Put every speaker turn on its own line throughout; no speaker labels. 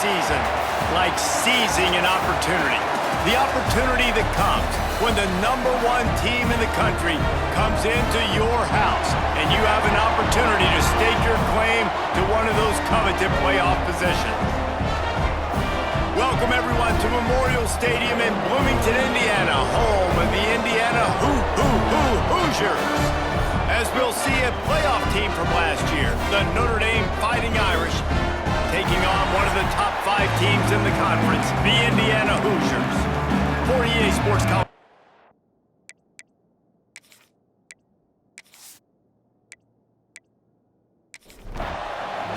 season like seizing an opportunity. The opportunity that comes when the #1 team in the country comes into your house and you have an opportunity to stake your claim to one of those coveted playoff positions. Welcome, everyone, to Memorial Stadium in Bloomington, Indiana, home of the Indiana Hoosiers. As we'll see a playoff team from last year, the Notre Dame Fighting Irish, taking on one of the top 5 teams in the conference, the Indiana Hoosiers. For EA Sports College.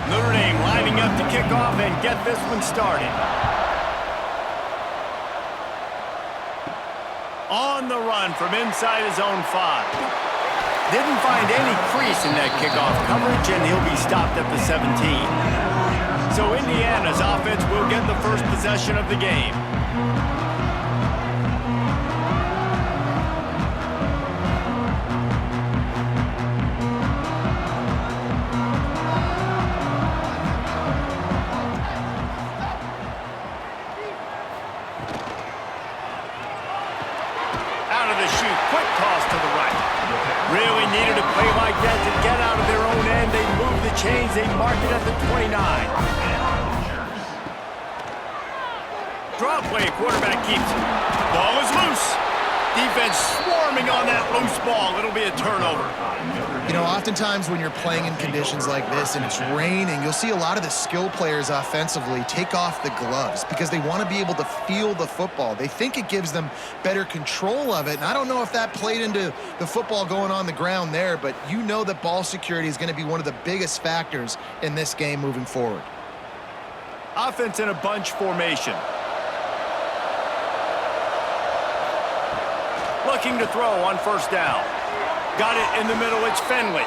Notre Dame lining up to kick off and get this one started. On the run from inside his own 5. Didn't find any crease in that kickoff coverage, and he'll be stopped at the 17. So Indiana's offense will get the first possession of the game. Out of the chute, quick toss to the right. Really needed a play like that to get out of their own end. They move the chains. They mark it at the 29. Draw play, quarterback keeps it. Ball is loose. Defense swarming on that loose ball. It'll be a turnover.
You know, oftentimes when you're playing in conditions like this and it's raining, you'll see a lot of the skill players offensively take off the gloves because they want to be able to feel the football. They think it gives them better control of it, and I don't know if that played into the football going on the ground there, but you know that ball security is going to be one of the biggest factors in this game moving forward.
Offense in a bunch formation. Looking to throw on first down. Got it in the middle, it's Finley.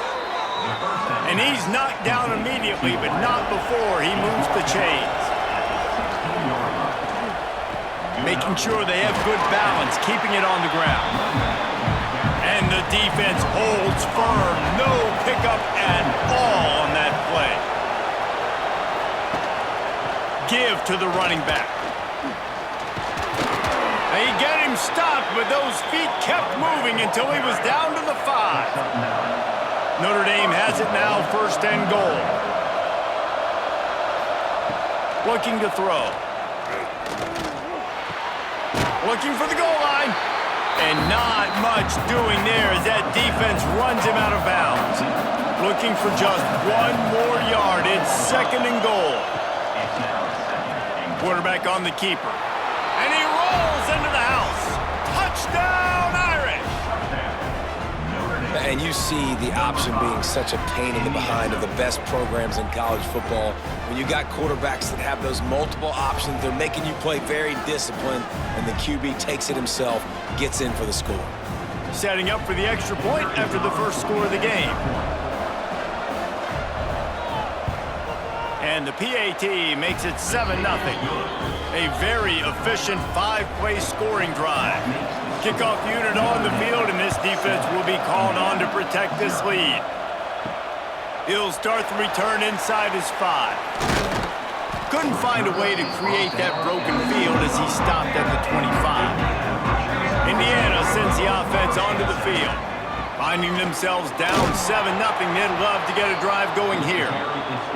And he's knocked down immediately, but not before he moves the chains. Making sure they have good balance, keeping it on the ground. And the defense holds firm. No pickup at all on that play. Give to the running back. They get him stopped, but those feet kept moving until he was down to the 5. Notre Dame has it now, first and goal. Looking to throw. Looking for the goal line. And not much doing there as that defense runs him out of bounds. Looking for just 1 more yard. It's second and goal. Quarterback on the keeper. And he rolls into the house. Touchdown, Irish!
And you see the option being such a pain in the behind of the best programs in college football. When you got quarterbacks that have those multiple options, they're making you play very disciplined, and the QB takes it himself, gets in for the score.
Setting up for the extra point after the first score of the game. And the PAT makes it 7-0. A very efficient 5-play scoring drive. Kickoff unit on the field, and this defense will be called on to protect this lead. He'll start the return inside his 5. Couldn't find a way to create that broken field as he stopped at the 25. Indiana sends the offense onto the field. Finding themselves down 7-0, they'd love to get a drive going here.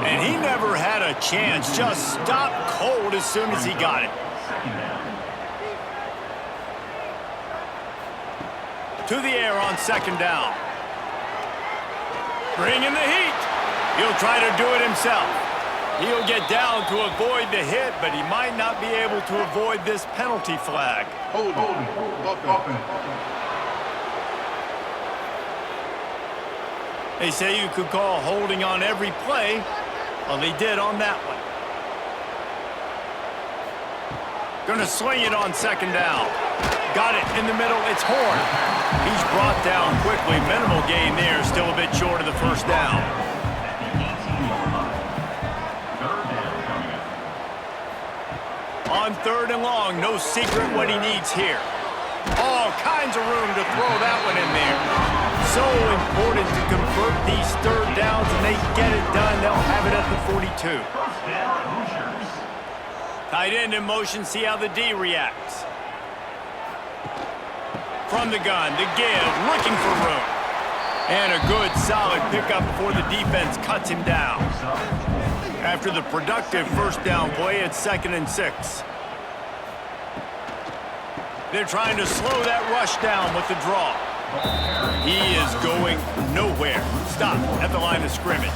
And he never had a chance, just stopped cold as soon as he got it. To the air on second down. Bringing the heat. He'll try to do it himself. He'll get down to avoid the hit, but he might not be able to avoid this penalty flag.
Hold on.
They say you could call holding on every play. Well, they did on that one. Gonna swing it on second down. Got it in the middle. It's Horn. He's brought down quickly. Minimal gain there. Still a bit short of the first down. On third and long, no secret what he needs here. All kinds of room to throw that one in there. So important to convert these third downs, and they get it done. They'll have it at the 42. Tight end in motion, see how the D reacts. From the gun, the give, looking for room. And a good, solid pickup before the defense cuts him down. After the productive first down play, it's 2nd and 6. They're trying to slow that rush down with the draw. He is going nowhere. Stop at the line of scrimmage.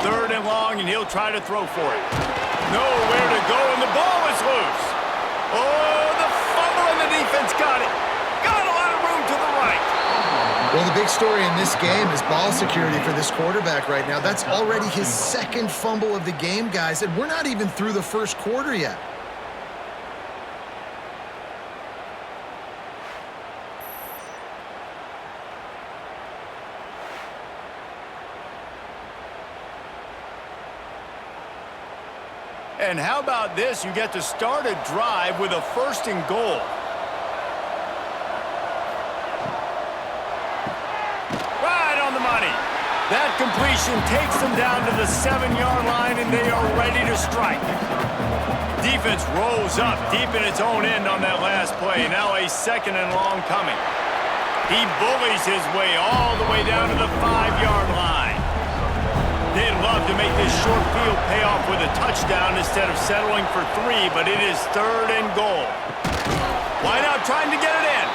3rd and long, and he'll try to throw for it. Nowhere to go, and the ball is loose. Oh, the fumble, and the defense got it. Got a lot of room to the right.
Well, the big story in this game is ball security for this quarterback right now. That's already his 2nd fumble of the game, guys, and we're not even through the first quarter yet.
And how about this? You get to start a drive with a 1st and goal. Right on the money. That completion takes them down to the 7-yard line, and they are ready to strike. Defense rolls up deep in its own end on that last play. Now a 2nd and long coming. He bullies his way all the way down to the 5-yard line. They'd love to make this short field pay off with a touchdown instead of settling for 3, but it is 3rd and goal. Why not trying to get it in?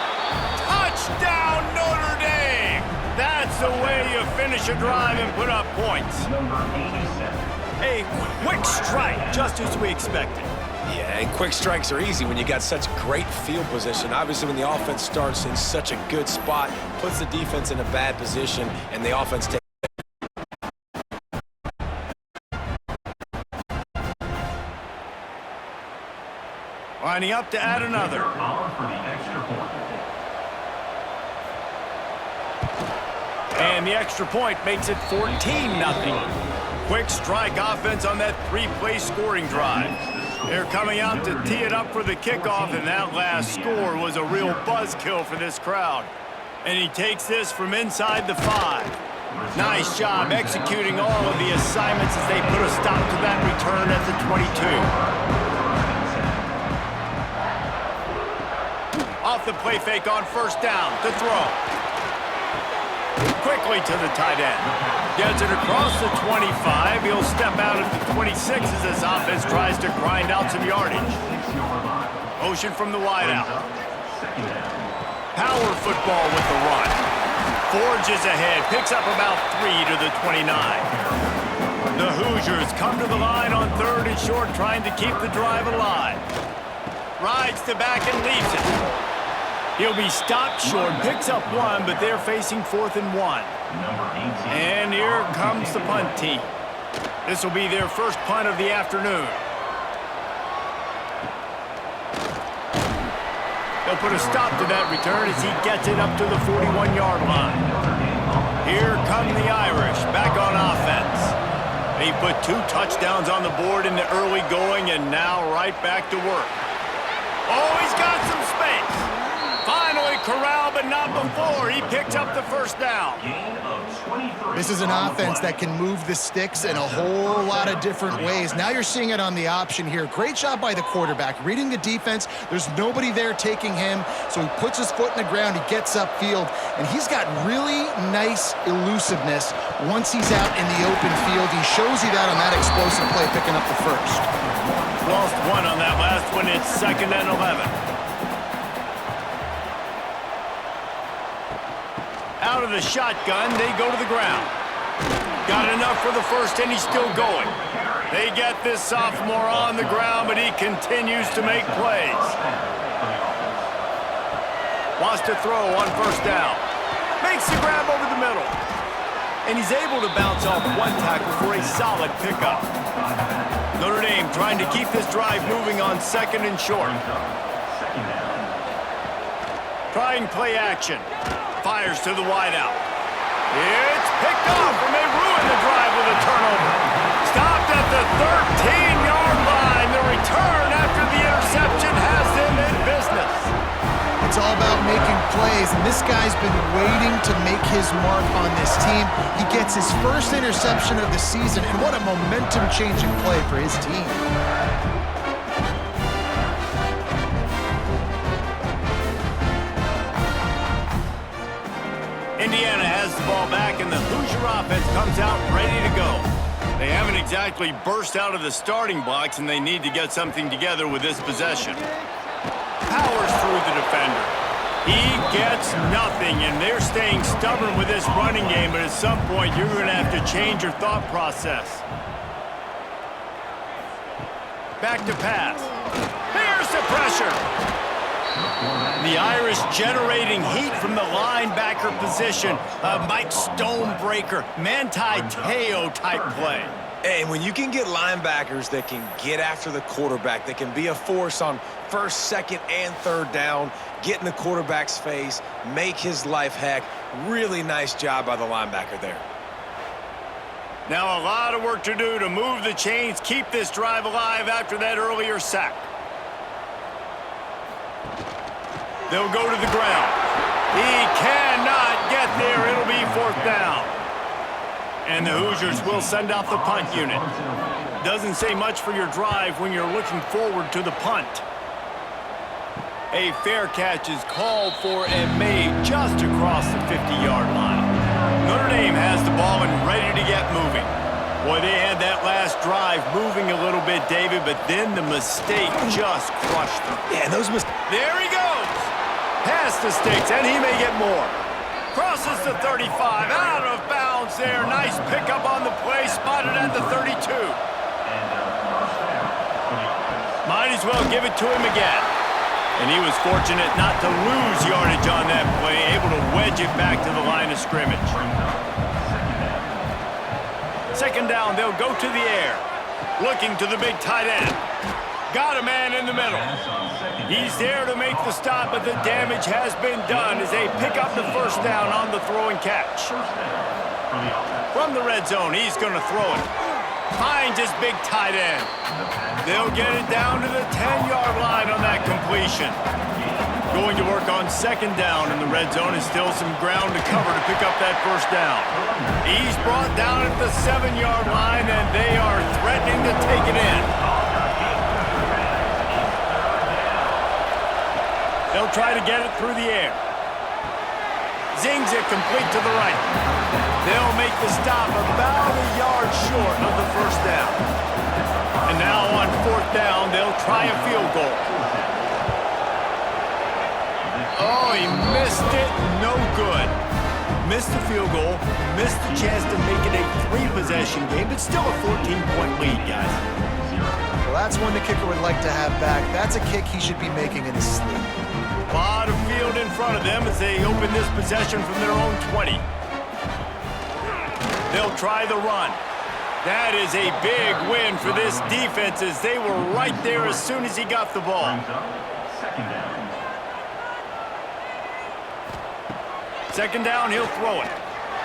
Touchdown, Notre Dame! That's the way you finish a drive and put up points. A quick strike, just as we expected.
Yeah, and quick strikes are easy when you got such great field position. Obviously, when the offense starts in such a good spot, puts the defense in a bad position, and the offense takes.
Lining up to add another. And the extra point makes it 14-0. Quick strike offense on that 3-play scoring drive. They're coming out to tee it up for the kickoff, and that last score was a real buzzkill for this crowd. And he takes this from inside the 5. Nice job executing all of the assignments as they put a stop to that return at the 22. Off the play fake on 1st down to throw. Quickly to the tight end. Gets it across the 25. He'll step out at the 26 as this offense tries to grind out some yardage. Motion from the wideout. Power football with the run. Forges ahead. Picks up about 3 to the 29. The Hoosiers come to the line on 3rd and short, trying to keep the drive alive. Rides to back and leaves it. He'll be stopped short, picks up 1, but they're facing 4th and 1. And here comes the punt team. This will be their first punt of the afternoon. They'll put a stop to that return as he gets it up to the 41-yard line. Here come the Irish, back on offense. They put 2 touchdowns on the board in the early going, and now right back to work. Oh, he's got some space. Finally corralled, but not before. He picked up the 1st down.
This is an offense that can move the sticks in a whole lot of different ways. Now you're seeing it on the option here. Great job by the quarterback. Reading the defense, there's nobody there taking him, so he puts his foot in the ground, he gets upfield, and he's got really nice elusiveness once he's out in the open field. He shows you that on that explosive play, picking up the 1st.
Lost 1 on that last one. It's 2nd and 11. Out of the shotgun, they go to the ground. Got enough for the 1st, and he's still going. They get this sophomore on the ground, but he continues to make plays. Wants to throw on 1st down. Makes the grab over the middle. And he's able to bounce off 1 tackle for a solid pickup. Notre Dame trying to keep this drive moving on 2nd and short. Trying play action. Fires to the wideout. It's picked off, and they ruin the drive with a turnover. Stopped at the 13-yard line. The return after the interception has them in business.
It's all about making plays, and and this guy's been waiting to make his mark on this team. He gets his first interception of the season, and what a momentum-changing play for his team.
Indiana has the ball back, and the Hoosier offense comes out ready to go. They haven't exactly burst out of the starting blocks, and they need to get something together with this possession. Powers through the defender. He gets nothing, and they're staying stubborn with this running game, but at some point you're going to have to change your thought process. Back to pass. Here's the pressure. The Irish generating heat from the linebacker position. Mike Stonebreaker, Manti Te'o type play.
And when you can get linebackers that can get after the quarterback, that can be a force on first, second, and third down, get in the quarterback's face, make his life heck, really nice job by the linebacker there.
Now a lot of work to do to move the chains, keep this drive alive after that earlier sack. They'll go to the ground. He cannot get there. It'll be fourth down. And the Hoosiers will send out the punt unit. Doesn't say much for your drive when you're looking forward to the punt. A fair catch is called for and made just across the 50-yard line. Notre Dame has the ball and ready to get moving. Boy, they had that last drive moving a little bit, David, but then the mistake just crushed them.
Yeah, those mistakes.
There he goes. Past the sticks, and he may get more. Crosses the 35, out of bounds there. Nice pickup on the play, spotted at the 32. Might as well give it to him again. And he was fortunate not to lose yardage on that play, able to wedge it back to the line of scrimmage. Second down, they'll go to the air. Looking to the big tight end. Got a man in the middle. He's there to make the stop, but the damage has been done as they pick up the first down on the throw and catch. From the red zone, he's going to throw it. Finds his big tight end. They'll get it down to the 10-yard line on that completion. Going to work on second down in the red zone, and still some ground to cover to pick up that first down. He's brought down at the 7-yard line, and they are threatening to take it in. They'll try to get it through the air. Zings it complete to the right. They'll make the stop about a yard short of the first down. And now on fourth down, they'll try a field goal. Oh, he missed it. No good. Missed the field goal. Missed the chance to make it a 3-possession game, but still a 14-point lead, guys.
Well, that's one the kicker would like to have back. That's a kick he should be making in his sleep.
A lot of field in front of them as they open this possession from their own 20. They'll try the run. That is a big win for this defense as they were right there as soon as he got the ball. Second down, he'll throw it.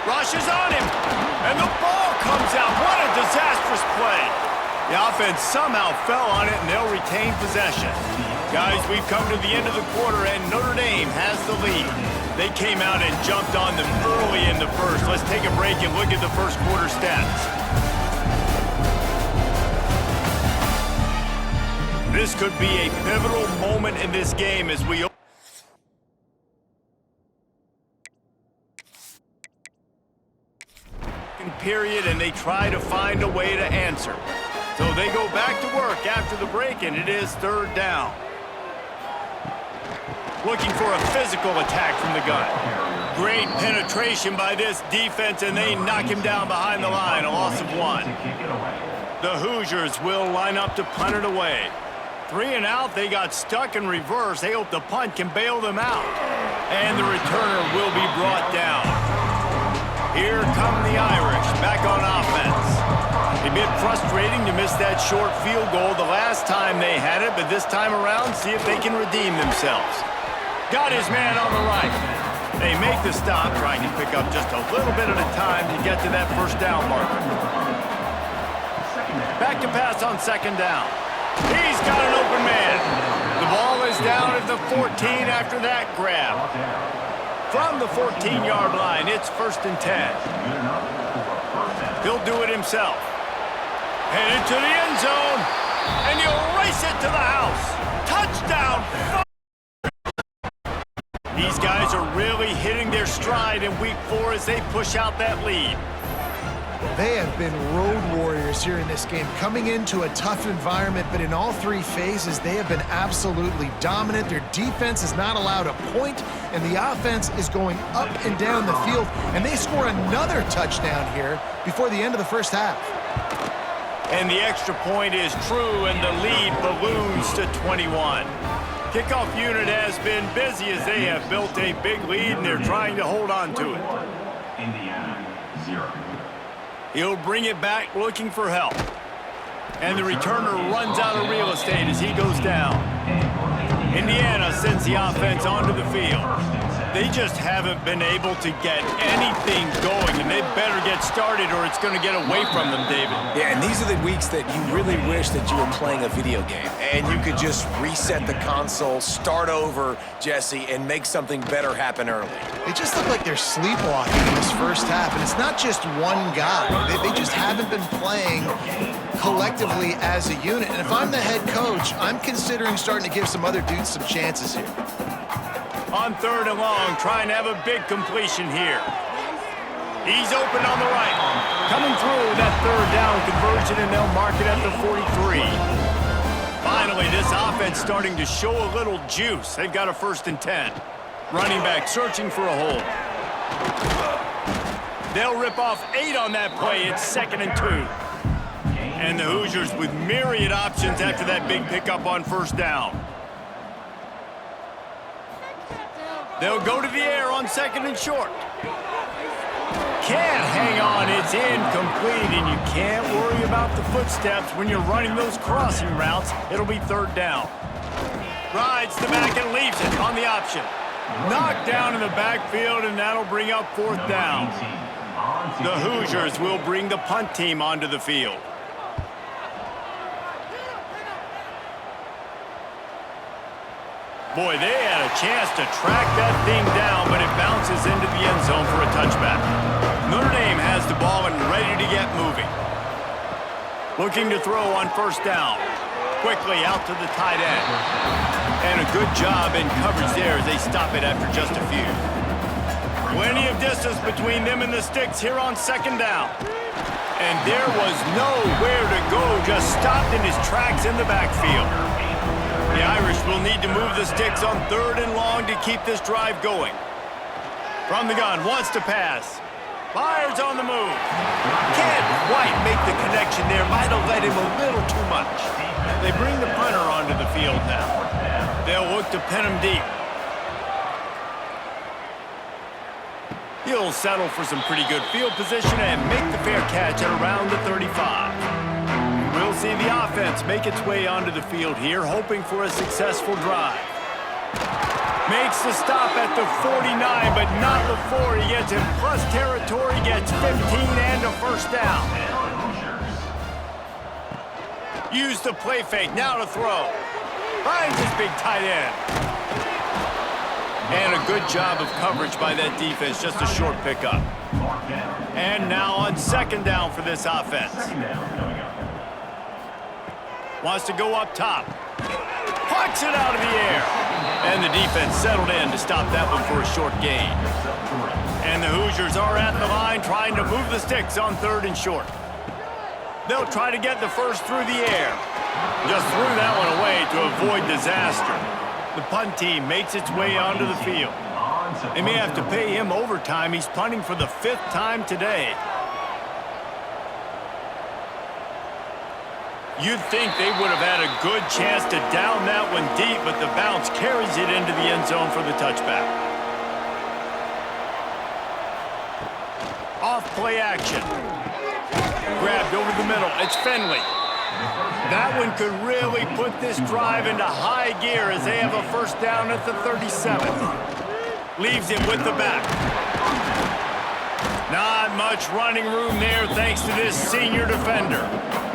Rush is on him, and the ball comes out. What a disastrous play. The offense somehow fell on it, and they'll retain possession. Guys, we've come to the end of the quarter, and Notre Dame has the lead. They came out and jumped on them early in the first. Let's take a break and look at the first quarter stats. This could be a pivotal moment in this game as we period, and they try to find a way to answer. So they go back to work after the break, and it is third down. Looking for a physical attack from the gun. Great penetration by this defense, and they knock him down behind the line, a loss of 1. The Hoosiers will line up to punt it away. 3 and out, they got stuck in reverse. They hope the punt can bail them out. And the returner will be brought down. Here come the Irish, back on offense. A bit frustrating to miss that short field goal the last time they had it, but this time around, see if they can redeem themselves. Got his man on the right. They make the stop, trying to pick up just a little bit at a time to get to that first down marker. Back to pass on second down. He's got an open man. The ball is down at the 14 after that grab. From the 14-yard line, it's 1st and 10. He'll do it himself. Headed to the end zone, and he'll race it to the house. Touchdown! These guys are really hitting their stride in week 4 as they push out that lead.
They have been road warriors here in this game, coming into a tough environment, but in all 3 phases, they have been absolutely dominant. Their defense is not allowed a point, and the offense is going up and down the field, and they score another touchdown here before the end of the first half.
And the extra point is true, and the lead balloons to 21. Kickoff unit has been busy as they have built a big lead, and they're trying to hold on to it.
Indiana, 0.
He'll bring it back looking for help. And the returner runs out of real estate as he goes down. Indiana sends the offense onto the field. They just haven't been able to get anything going, and they better get started or it's going to get away from them, David.
Yeah, and these are the weeks that you really wish that you were playing a video game and you could just reset the console, start over, Jesse, and make something better happen early.
They just look like they're sleepwalking in this first half, and it's not just one guy. They just haven't been playing collectively as a unit, and if I'm the head coach, I'm considering starting to give some other dudes some chances here.
On 3rd and long, trying to have a big completion here. He's open on the right. Coming through that 3rd down conversion, and they'll mark it at the 43. Finally, this offense starting to show a little juice. They've got a 1st and 10. Running back searching for a hole. They'll rip off 8 on that play. It's 2nd and 2. And the Hoosiers with myriad options after that big pickup on 1st down. They'll go to the air on 2nd and short. Can't hang on, it's incomplete, and you can't worry about the footsteps when you're running those crossing routes. It'll be 3rd down. Rides the back and leaves it on the option. Knocked down in the backfield, and that'll bring up 4th down. The Hoosiers will bring the punt team onto the field. Boy, they had a chance to track that thing down, but it bounces into the end zone for a touchback. Notre Dame has the ball and ready to get moving. Looking to throw on 1st down. Quickly out to the tight end. And a good job in coverage there as they stop it after just a few. Plenty of distance between them and the sticks here on 2nd down. And there was nowhere to go, just stopped in his tracks in the backfield. The Irish will need to move the sticks on 3rd and long to keep this drive going. From the gun, wants to pass. Fires on the move. Can't quite make the connection there. Might have led him a little too much. They bring the punter onto the field now. They'll look to pin him deep. He'll settle for some pretty good field position and make the fair catch at around the 35. We'll see the offense make its way onto the field here, hoping for a successful drive. Makes the stop at the 49, but not before he gets in plus territory, gets 15 and a 1st down. Use the play fake, now to throw. Finds his big tight end. And a good job of coverage by that defense, just a short pickup. And now on 2nd down for this offense. Wants to go up top. Pucks it out of the air. And the defense settled in to stop that one for a short gain. And the Hoosiers are at the line trying to move the sticks on 3rd and short. They'll try to get the first through the air. Just threw that one away to avoid disaster. The punt team makes its way onto the field. They may have to pay him overtime. He's punting for the 5th time today. You'd think they would have had a good chance to down that one deep, but the bounce carries it into the end zone for the touchback. Off play action. Grabbed over the middle. It's Finley. That one could really put this drive into high gear as they have a 1st down at the 37. Leaves him with the back. Not much running room there thanks to this senior defender.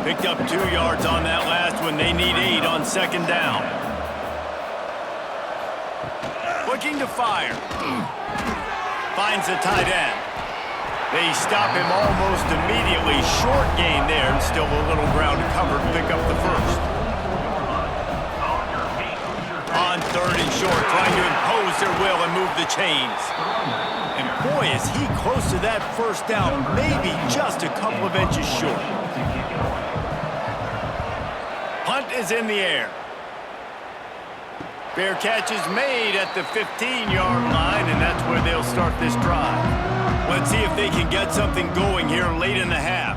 Picked up 2 yards on that last one. They need 8 on 2nd down. Looking to fire. finds the tight end. They stop him almost immediately. Short gain there, and still a little ground to cover to pick up the first. On 3rd and short, trying to impose their will and move the chains. And boy, is he close to that first down, maybe just a couple of inches short. Punt is in the air. Fair catch is made at the 15-yard line, and that's where they'll start this drive. Let's see if they can get something going here late in the half.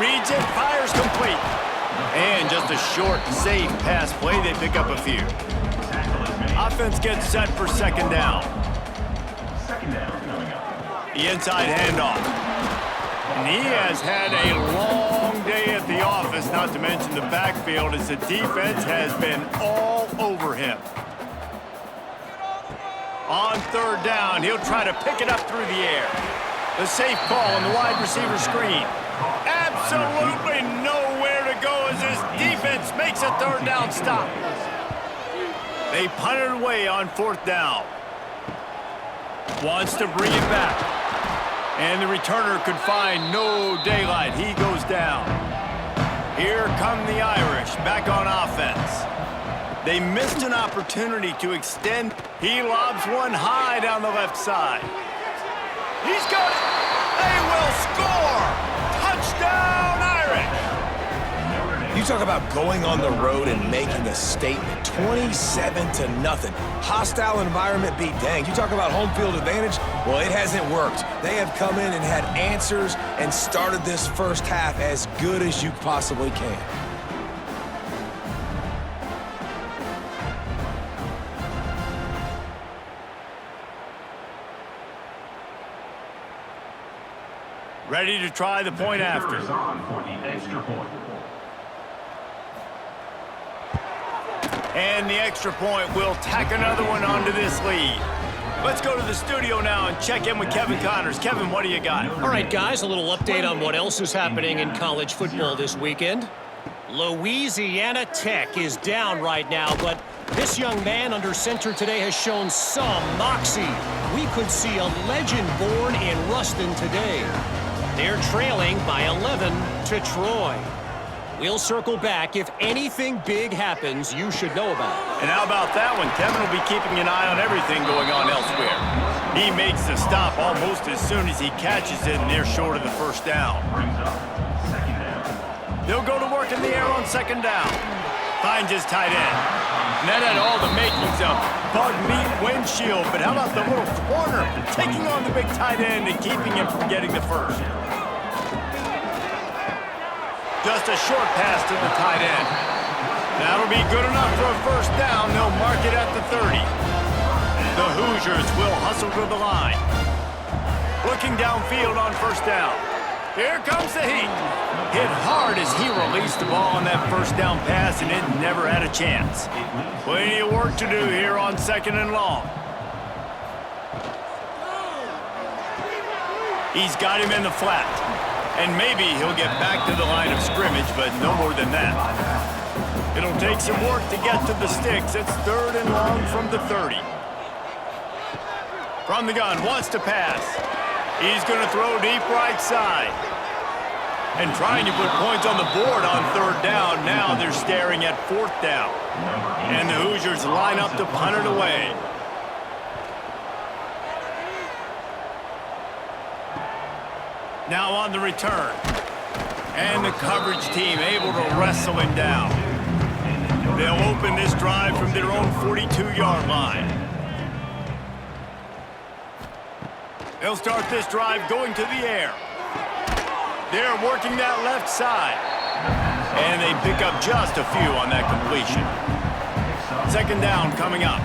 Reads it, fires complete. And just a short, safe pass play. They pick up a few. Offense gets set for 2nd down. The inside handoff. And he has had a long day at the office, not to mention the backfield, as the defense has been all over him. On 3rd down, he'll try to pick it up through the air. The safe call on the wide receiver screen. Absolutely nowhere to go as this defense makes a 3rd down stop. They punt it away on 4th down. Wants to bring it back. And the returner could find no daylight. He goes down. Here come the Irish back on offense. They missed an opportunity to extend. He lobs one high down the left side. He's got it. They will score. Touchdown, Irish.
You talk about going on the road and making a statement. 27-0. Hostile environment beat dang. You talk about home field advantage. Well, it hasn't worked. They have come in and had answers and started this first half as good as you possibly can.
Ready to try the point after. And the extra point will tack another one onto this lead. Let's go to the studio now and check in with Kevin Connors. Kevin, what do you got?
All right, guys, a little update on what else is happening in college football this weekend. Louisiana Tech is down right now, but this young man under center today has shown some moxie. We could see a legend born in Ruston today. They're trailing by 11 to Troy. We'll circle back. If anything big happens, you should know about it.
And how about that one? Kevin will be keeping an eye on everything going on elsewhere. He makes the stop almost as soon as he catches it, and they're short of the first down. They'll go to work in the air on 2nd down. Finds his tight end. And that had all the makings of bug meat windshield, but how about the little corner taking on the big tight end and keeping him from getting the first? Just a short pass to the tight end. That'll be good enough for a first down. They'll mark it at the 30. The Hoosiers will hustle to the line. Looking downfield on 1st down. Here comes the heat. Hit hard as he released the ball on that first down pass, and it never had a chance. Plenty of work to do here on 2nd and long. He's got him in the flat. And maybe he'll get back to the line of scrimmage, but no more than that. It'll take some work to get to the sticks. It's 3rd and long from the 30. From the gun, wants to pass. He's going to throw deep right side. And trying to put points on the board on 3rd down. Now they're staring at 4th down. And the Hoosiers line up to punt it away. Now on the return. And the coverage team able to wrestle him down. They'll open this drive from their own 42-yard line. They'll start this drive going to the air. They're working that left side. And they pick up just a few on that completion. 2nd down coming up.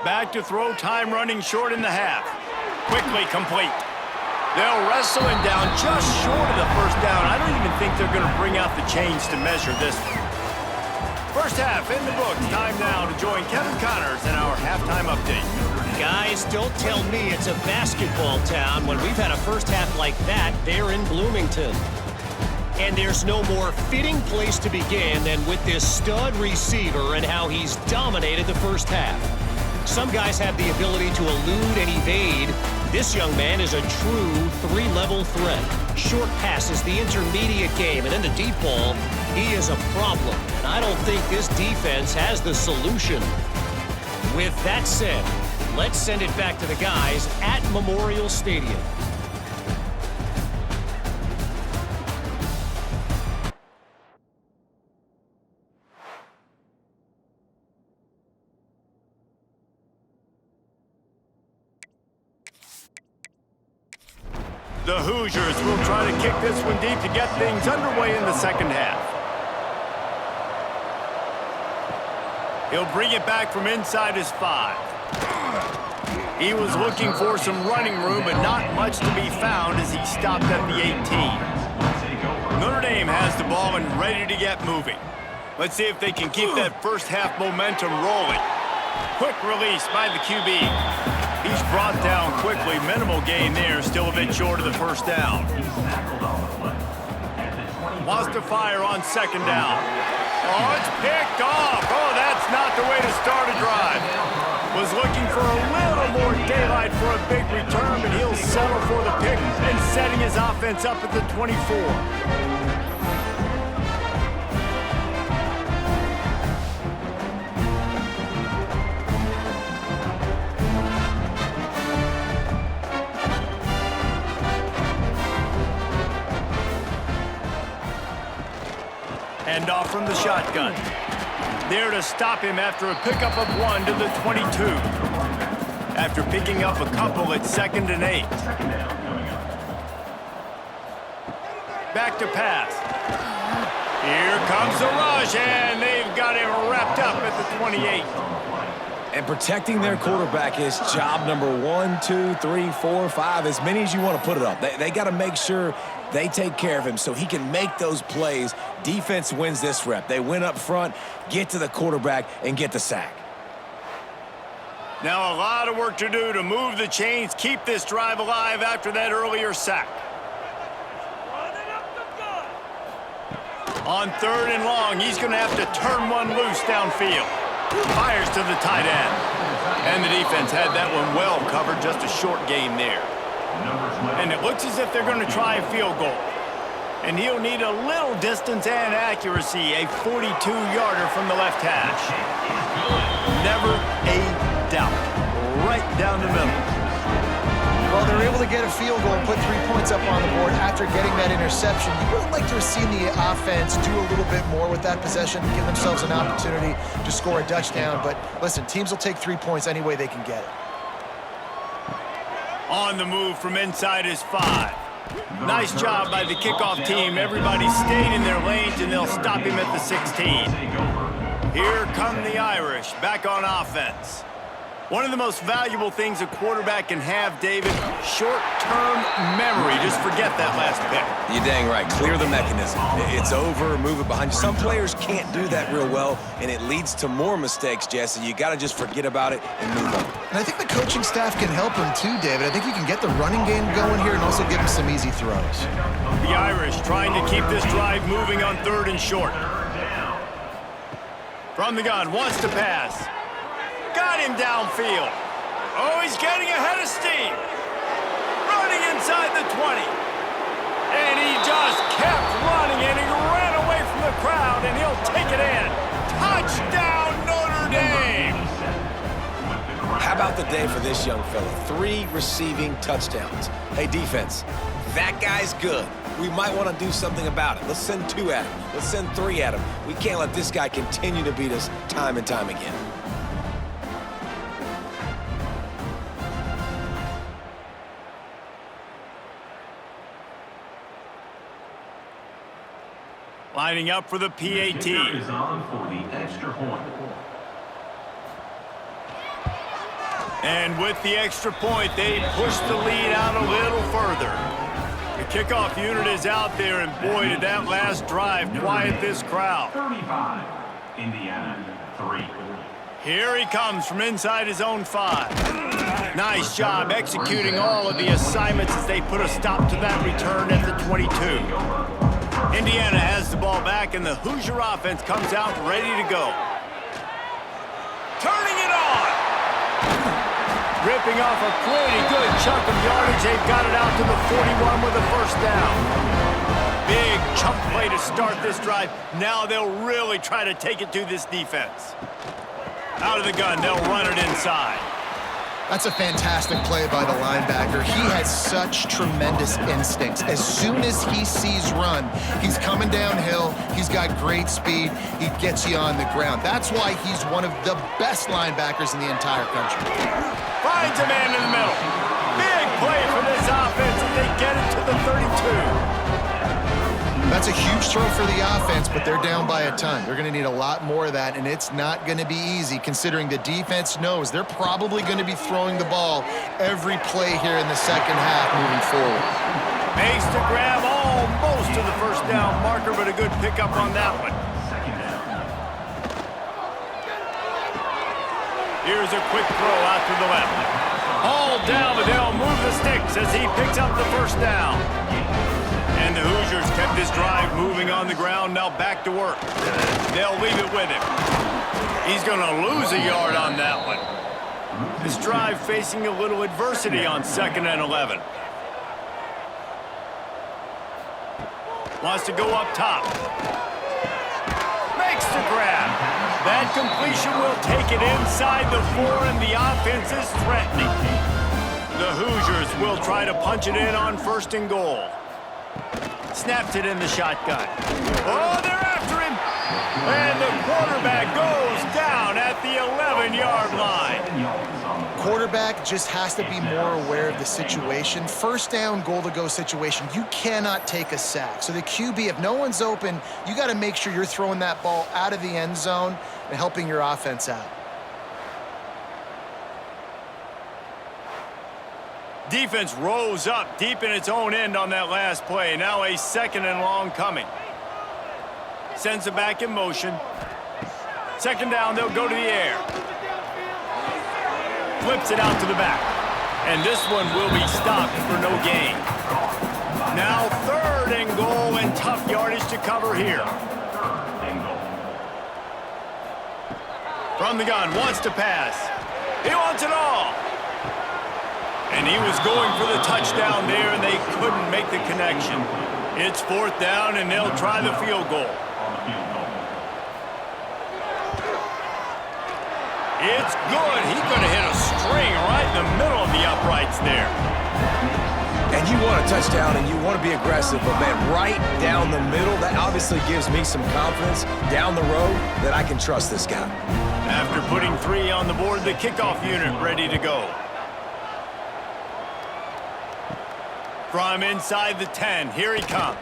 Back to throw, time running short in the half. Quickly complete. They'll wrestle him down just short of the first down. I don't even think they're going to bring out the chains to measure this one. First half in the books. Time now to join Kevin Connors in our halftime update.
Guys, don't tell me it's a basketball town when we've had a first half like that there in Bloomington. And there's no more fitting place to begin than with this stud receiver and how he's dominated the first half. Some guys have the ability to elude and evade. This young man is a true three-level threat. Short passes, the intermediate game, and then the deep ball, he is a problem. And I don't think this defense has the solution. With that said, let's send it back to the guys at Memorial Stadium.
The Hoosiers will try to kick this one deep to get things underway in the second half. He'll bring it back from inside his 5. He was looking for some running room, but not much to be found as he stopped at the 18. Notre Dame has the ball and ready to get moving. Let's see if they can keep that first half momentum rolling. Quick release by the QB. He's brought down quickly. Minimal gain there. Still a bit short of the first down. Wants to fire on second down. Oh, it's picked off. Oh, that's not the way to start a drive. Was looking for a little more daylight for a big return, but he'll settle for the pick and setting his offense up at the 24. Hand off from the shotgun. There to stop him after a pickup of 1 to the 22. After picking up a couple at 2nd and 8. Back to pass. Here comes the rush, and they've got him wrapped up at the 28.
And protecting their quarterback is job number 1, 2, 3, 4, 5, as many as you want to put it up. They got to make sure they take care of him so he can make those plays. Defense wins this rep. They win up front, get to the quarterback, and get the sack.
Now a lot of work to do to move the chains, keep this drive alive after that earlier sack. On 3rd and long, he's going to have to turn one loose downfield. Fires to the tight end. And the defense had that one well covered, just a short gain there. And it looks as if they're going to try a field goal. And he'll need a little distance and accuracy, a 42-yarder from the left hash. Never a doubt. Right down the middle.
Well, they're able to get a field goal and put 3 points up on the board after getting that interception. You would have liked to have seen the offense do a little bit more with that possession, give themselves an opportunity to score a touchdown. But listen, teams will take 3 points any way they can get it.
On the move from inside his 5. Nice job by the kickoff team. Everybody stayed in their lanes, and they'll stop him at the 16. Here come the Irish, back on offense. One of the most valuable things a quarterback can have, David, short-term memory. Just forget that last pick.
You're dang right. Clear the mechanism. It's over, move it behind you. Some players can't do that real well, and it leads to more mistakes, Jesse. You got to just forget about it and move on.
And I think the coaching staff can help him too, David. I think you can get the running game going here and also give him some easy throws.
The Irish trying to keep this drive moving on 3rd and short. From the gun, wants to pass. Got him downfield. Oh, he's getting ahead of steam. Running inside the 20. And he just kept running, and he ran away from the crowd, and he'll take it in. Touchdown, Notre Dame.
How about the day for this young fella? 3 receiving touchdowns. Hey, defense, that guy's good. We might want to do something about it. Let's send 2 at him. Let's send 3 at him. We can't let this guy continue to beat us time and time again.
Lining up for the PAT.
Is on for the extra point.
And with the extra point, they push the lead out a little further. The kickoff unit is out there, and boy, did that last drive quiet this crowd.
35, Indiana, 3.
Here he comes from inside his own 5. Nice job executing all of the assignments as they put a stop to that return at the 22. Indiana has the ball back, and the Hoosier offense comes out ready to go. Turning it on! Ripping off a pretty good chunk of yardage. They've got it out to the 41 with a first down. Big chunk play to start this drive. Now they'll really try to take it to this defense. Out of the gun, they'll run it inside.
That's a fantastic play by the linebacker. He has such tremendous instincts. As soon as he sees run, he's coming downhill. He's got great speed. He gets you on the ground. That's why he's one of the best linebackers in the entire country.
Finds a man in the middle. Big play for this offense as they get it to the 32.
That's a huge throw for the offense, but they're down by a ton. They're going to need a lot more of that, and it's not going to be easy considering the defense knows they're probably going to be throwing the ball every play here in the second half moving forward.
Makes the grab almost to the first down marker, but a good pickup on that one. Here's a quick throw out to the left. Hauled down, but they'll move the sticks as he picks up the first down. And the Hoosiers kept this drive moving on the ground, now back to work. They'll leave it with him. He's going to lose a yard on that one. This drive facing a little adversity on 2nd and 11. Wants to go up top. Makes the grab. That completion will take it inside the 4, and the offense is threatening. The Hoosiers will try to punch it in on 1st and goal. Snaps it in the shotgun. Oh, they're after him. And the quarterback goes down at the 11-yard line.
Quarterback just has to be more aware of the situation. First down, goal-to-go situation. You cannot take a sack. So the QB, if no one's open, you got to make sure you're throwing that ball out of the end zone and helping your offense out.
Defense rose up deep in its own end on that last play. Now a 2nd and long coming. Sends it back in motion. 2nd down, they'll go to the air. Flips it out to the back. And this one will be stopped for no gain. Now 3rd and goal, and tough yardage to cover here. From the gun, wants to pass. He wants it all. And he was going for the touchdown there, and they couldn't make the connection. It's 4th down, and they'll try the field goal. It's good. He's going to hit a string right in the middle of the uprights there.
And you want a touchdown, and you want to be aggressive, but, man, right down the middle, that obviously gives me some confidence down the road that I can trust this guy.
After putting 3 on the board, the kickoff unit ready to go. From inside the 10, here he comes.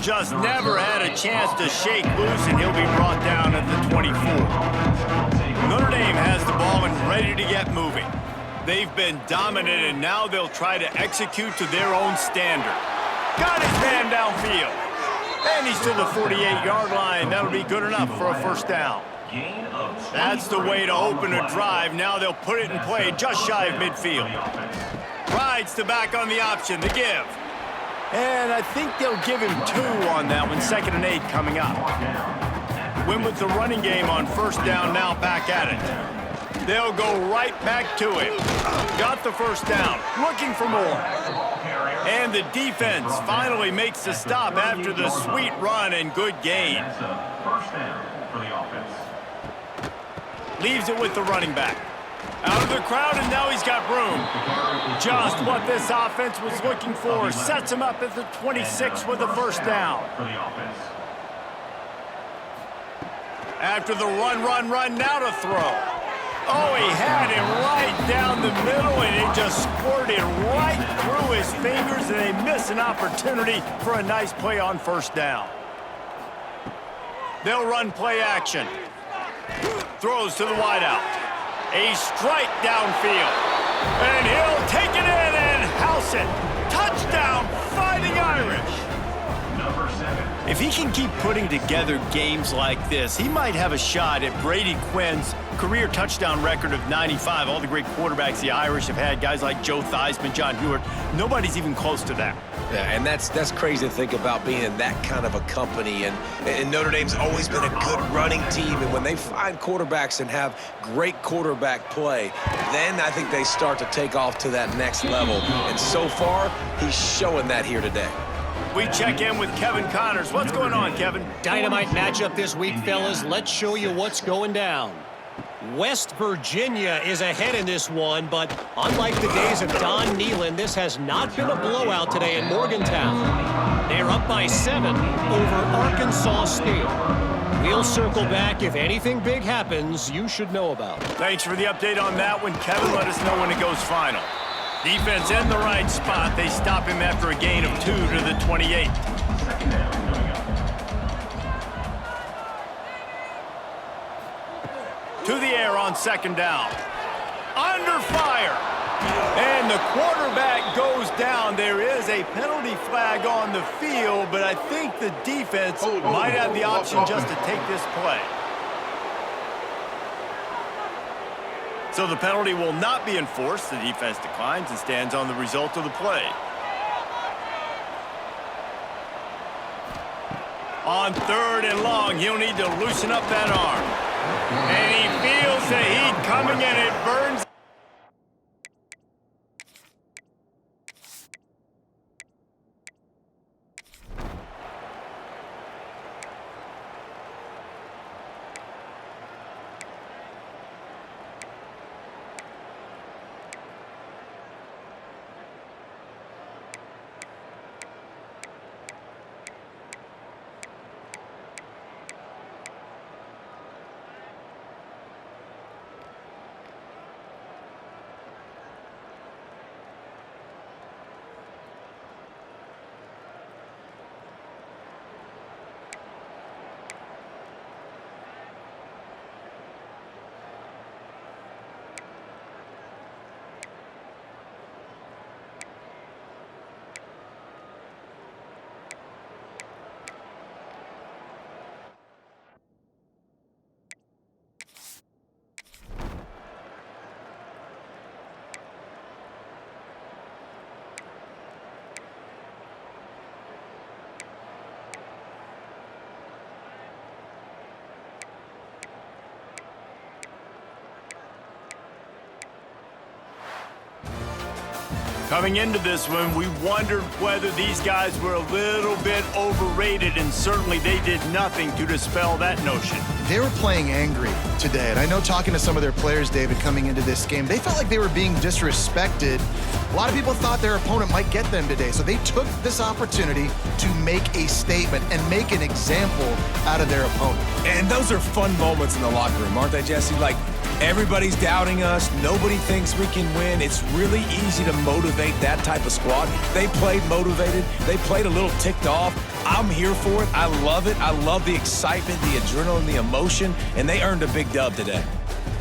Just never had a chance to shake loose, and he'll be brought down at the 24. Notre Dame has the ball and ready to get moving. They've been dominant, and now they'll try to execute to their own standard. Got his man downfield. And he's to the 48-yard line. That'll be good enough for a first down. That's the way to open a drive. Now they'll put it in play just shy of midfield. Rides to back on the option, the give. And I think they'll give him 2 on that one, 2nd and 8 coming up. Win with the running game on 1st down, now back at it. They'll go right back to him. Got the first down, looking for more. And the defense finally makes the stop after the sweet run and good gain.
First down for the offense.
Leaves it with the running back. Out of the crowd, and now he's got room. Just what this offense was looking for. Sets him up at the 26 with the first down. After the run, now to throw. Oh, he had him right down the middle, and it just squirted right through his fingers, and they miss an opportunity for a nice play on first down. They'll run play action. Throws to the wideout. A strike downfield. And he'll take it in and house it. Touchdown, Fighting Irish.
Number 7.
If he can keep putting together games like this, he might have a shot at Brady Quinn's career touchdown record of 95. All the great quarterbacks the Irish have had, guys like Joe Theismann, John Hewitt, nobody's even close to that.
Yeah, and that's crazy to think about being in that kind of a company. And Notre Dame's always been a good running team. And when they find quarterbacks and have great quarterback play, then I think they start to take off to that next level. And so far, he's showing that here today.
We check in with Kevin Connors. What's going on, Kevin?
Dynamite matchup this week, fellas. Let's show you what's going down. West Virginia is ahead in this one, but unlike the days of Don Nehlen, this has not been a blowout today in Morgantown. They're up by 7 over Arkansas State. We'll circle back. If anything big happens, you should know about it.
Thanks for the update on that one, Kevin. Let us know when it goes final. Defense in the right spot. They stop him after a gain of 2 to the 28.
Second down coming up.
To the air on second down. Under fire. And the quarterback goes down. There is a penalty flag on the field, but I think the defense might have the option just to take this play. So the penalty will not be enforced. The defense declines and stands on the result of the play. On 3rd and long, he'll need to loosen up that arm. And he feels the heat coming and it burns. Coming into this one, we wondered whether these guys were a little bit overrated, and certainly they did nothing to dispel that notion.
They were playing angry today, and I know talking to some of their players, David, coming into this game, they felt like they were being disrespected. A lot of people thought their opponent might get them today, so they took this opportunity to make a statement and make an example out of their opponent.
And those are fun moments in the locker room, aren't they, Jesse? Like, everybody's doubting us. Nobody thinks we can win. It's really easy to motivate that type of squad. They played motivated. They played a little ticked off. I'm here for it. I love it. I love the excitement, the adrenaline, the emotion, and they earned a big dub today.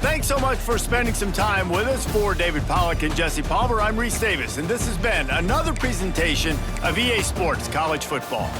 Thanks so much for spending some time with us. For David Pollack and Jesse Palmer, I'm Reese Davis, and this has been another presentation of EA Sports College Football.